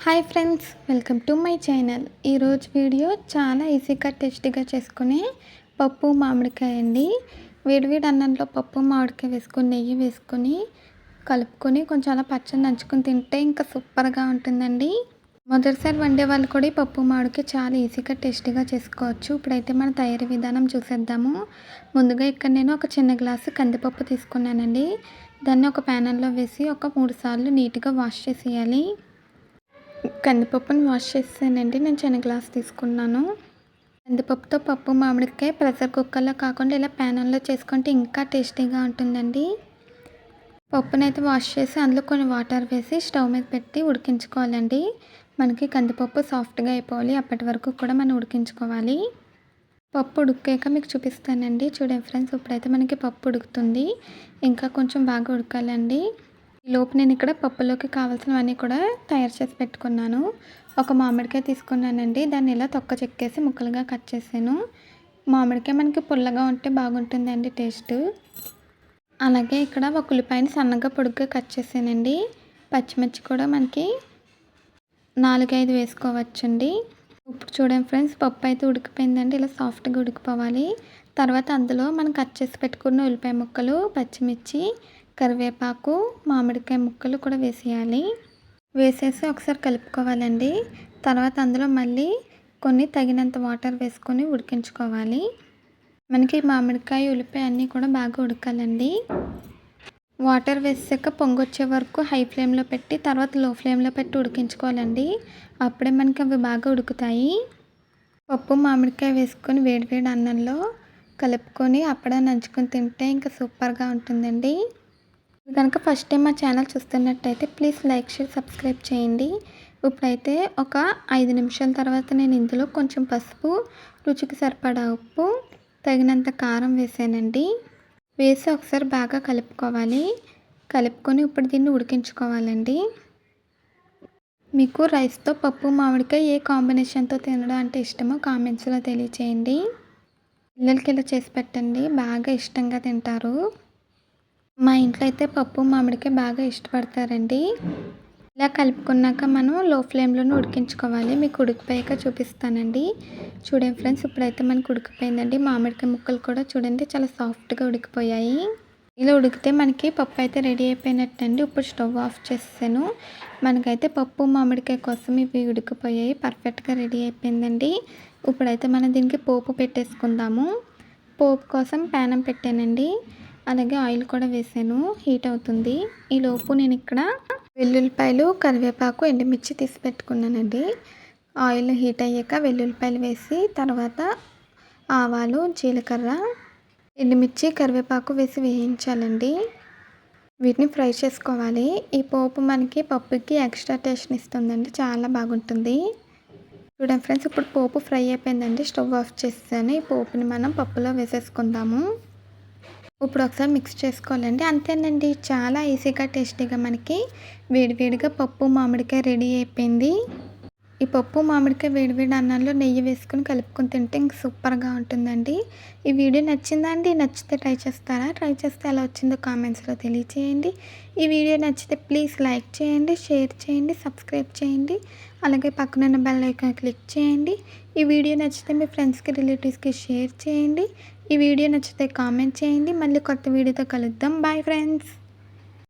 Hi friends, welcome to my channel. ఈరోజు video చాలా ఈజీగా టేస్టీగా చేసుకునే పప్పు మామిడికాయ అండి. వేడివేడి అన్నంలో పప్పు మామిడికాయ వేసుకొని నెయ్యి వేసుకొని కలుపుకొని కొంచెం అలా పచ్చడి నంచుకొని తింటే ఇంకా సూపర్గా ఉంటుందండి. మొదటిసారి వండే వాళ్ళు కూడా ఈ పప్పు మామిడికాయ చాలా ఈజీగా టేస్టీగా చేసుకోవచ్చు. ఇప్పుడైతే మన తయారీ విధానం చూసేద్దాము. ముందుగా ఇక్కడ నేను ఒక చిన్న గ్లాసు కందిపప్పు తీసుకున్నానండి. దాన్ని ఒక ప్యానెల్లో వేసి ఒక 3 సార్లు నీట్గా వాష్ చేసేయాలి. కందిపప్పుని వాష్ చేసానండి. నేను చిన్న గ్లాస్ తీసుకున్నాను. కందిపప్పుతో పప్పు మామిడికాయ ప్రెషర్ కుక్కర్లో కాకుండా ఇలా ప్యానెల్లో చేసుకుంటే ఇంకా టేస్టీగా ఉంటుందండి. పప్పునైతే వాష్ చేసి అందులో కొన్ని వాటర్ వేసి స్టవ్ మీద పెట్టి ఉడికించుకోవాలండి. మనకి కందిపప్పు సాఫ్ట్గా అయిపోవాలి. అప్పటి వరకు కూడా మనం ఉడికించుకోవాలి. పప్పు ఉడికాక మీకు చూపిస్తానండి. చూడండి ఫ్రెండ్స్, ఇప్పుడైతే మనకి పప్పు ఉడుకుతుంది. ఇంకా కొంచెం బాగా ఉడకాలండి. ఈలోపు నేను ఇక్కడ పప్పులోకి కావాల్సినవన్నీ కూడా తయారు చేసి పెట్టుకున్నాను. ఒక మామిడికాయ తీసుకున్నానండి. దాన్ని ఇలా తొక్క చెక్కేసి ముక్కలుగా కట్ చేశాను. మామిడికాయ మనకి పుల్లగా ఉంటే బాగుంటుందండి టేస్ట్. అలాగే ఇక్కడ ఒక ఉల్లిపాయని సన్నగా పొడుగ్గా కట్ చేశానండి. పచ్చిమిర్చి కూడా మనకి 4-5 వేసుకోవచ్చండి. ఇప్పుడు చూడండి ఫ్రెండ్స్, పప్పు అయితే ఉడికిపోయిందండి. ఇలా సాఫ్ట్గా ఉడికిపోవాలి. తర్వాత అందులో మనం కట్ చేసి పెట్టుకున్న ఉల్లిపాయ ముక్కలు, పచ్చిమిర్చి, కరివేపాకు, మామిడికాయ ముక్కలు కూడా వేసేయాలి. వేసేసి ఒకసారి కలుపుకోవాలండి. తర్వాత అందులో మళ్ళీ కొన్ని తగినంత వాటర్ వేసుకొని ఉడికించుకోవాలి. మనకి మామిడికాయ, ఉల్లిపాయ అన్నీ కూడా బాగా ఉడకాలండి. వాటర్ వేసాక పొంగొచ్చే వరకు హై ఫ్లేమ్లో పెట్టి తర్వాత లో ఫ్లేమ్లో పెట్టి ఉడికించుకోవాలండి. అప్పుడే మనకి అవి బాగా ఉడుకుతాయి. పప్పు మామిడికాయ వేసుకొని వేడివేడి అన్నంలో కలుపుకొని అప్పుడే నంచుకొని తింటే ఇంకా సూపర్గా ఉంటుందండి. కనుక ఫస్ట్ టైం మా ఛానల్ చూస్తున్నట్టయితే ప్లీజ్ లైక్, షేర్, సబ్స్క్రైబ్ చేయండి. ఇప్పుడైతే ఒక 5 నిమిషాల తర్వాత నేను ఇందులో కొంచెం పసుపు, రుచికి సరిపడా ఉప్పు, తగినంత కారం వేసానండి. వేసి ఒకసారి బాగా కలుపుకోవాలి. కలుపుకొని ఇప్పుడు దీన్ని ఉడికించుకోవాలండి. మీకు రైస్తో పప్పు మామిడికాయ ఏ కాంబినేషన్తో తినడం అంటే ఇష్టమో కామెంట్స్లో తెలియచేయండి. పిల్లలకి ఇలా చేసి పెట్టండి, బాగా ఇష్టంగా తింటారు. మా ఇంట్లో అయితే పప్పు మామిడికాయ బాగా ఇష్టపడతారండి. ఇలా కలుపుకున్నాక మనం లో ఫ్లేమ్లోనే ఉడికించుకోవాలి. మీకు ఉడికిపోయాక చూపిస్తానండి. చూడండి ఫ్రెండ్స్, ఇప్పుడైతే మనకు ఉడికిపోయిందండి. మామిడికాయ ముక్కలు కూడా చూడండి చాలా సాఫ్ట్గా ఉడికిపోయాయి. ఇలా ఉడికితే మనకి పప్పు అయితే రెడీ అయిపోయినట్టండి. ఇప్పుడు స్టవ్ ఆఫ్ చేసాను. మనకైతే పప్పు మామిడికాయ కోసం ఇవి ఉడికిపోయాయి. పర్ఫెక్ట్గా రెడీ అయిపోయిందండి. ఇప్పుడైతే మనం దీనికి పోపు పెట్టేసుకుందాము. పోపు కోసం ప్యానం పెట్టానండి. అలాగే ఆయిల్ కూడా వేసాను. హీట్ అవుతుంది. ఈలోపు నేను ఇక్కడ వెల్లుల్లిపాయలు, కరివేపాకు, ఎండుమిర్చి తీసి పెట్టుకున్నానండి. ఆయిల్ హీట్ అయ్యాక వెల్లుల్లిపాయలు వేసి తర్వాత ఆవాలు, జీలకర్ర, ఎండుమిర్చి, కరివేపాకు వేసి వేయించాలండి. వీటిని ఫ్రై చేసుకోవాలి. ఈ పోపు మనకి పప్పుకి ఎక్స్ట్రా టేస్ట్ని ఇస్తుందండి. చాలా బాగుంటుంది. చూడండి ఫ్రెండ్స్, ఇప్పుడు పోపు ఫ్రై అయిపోయిందండి. స్టవ్ ఆఫ్ చేసాను. ఈ పోపుని మనం పప్పులో వేసేసుకుందాము. ఇప్పుడు ఒకసారి మిక్స్ చేసుకోవాలండి. అంతేనండి, చాలా ఈజీగా టేస్టీగా మనకి వేడివేడిగా పప్పు మామిడికాయ రెడీ అయిపోయింది. ఈ పప్పు మామిడికాయ వేడివేడి అన్నంలో నెయ్యి వేసుకుని కలుపుకొని తింటే ఇంక సూపర్గా ఉంటుందండి. ఈ వీడియో నచ్చిందా అండి? నచ్చితే ట్రై చేస్తారా? ట్రై చేస్తే ఎలా వచ్చిందో కామెంట్స్లో తెలియచేయండి. ఈ వీడియో నచ్చితే ప్లీజ్ లైక్ చేయండి, షేర్ చేయండి, సబ్స్క్రైబ్ చేయండి. అలాగే పక్కనున్న బెల్ ఐకాన్ క్లిక్ చేయండి. ఈ వీడియో నచ్చితే మీ ఫ్రెండ్స్కి, రిలేటివ్స్కి షేర్ చేయండి. ఈ వీడియో నచ్చితే కామెంట్ చేయండి. మళ్ళీ కొత్త వీడియోతో కలుద్దాం. Bye friends.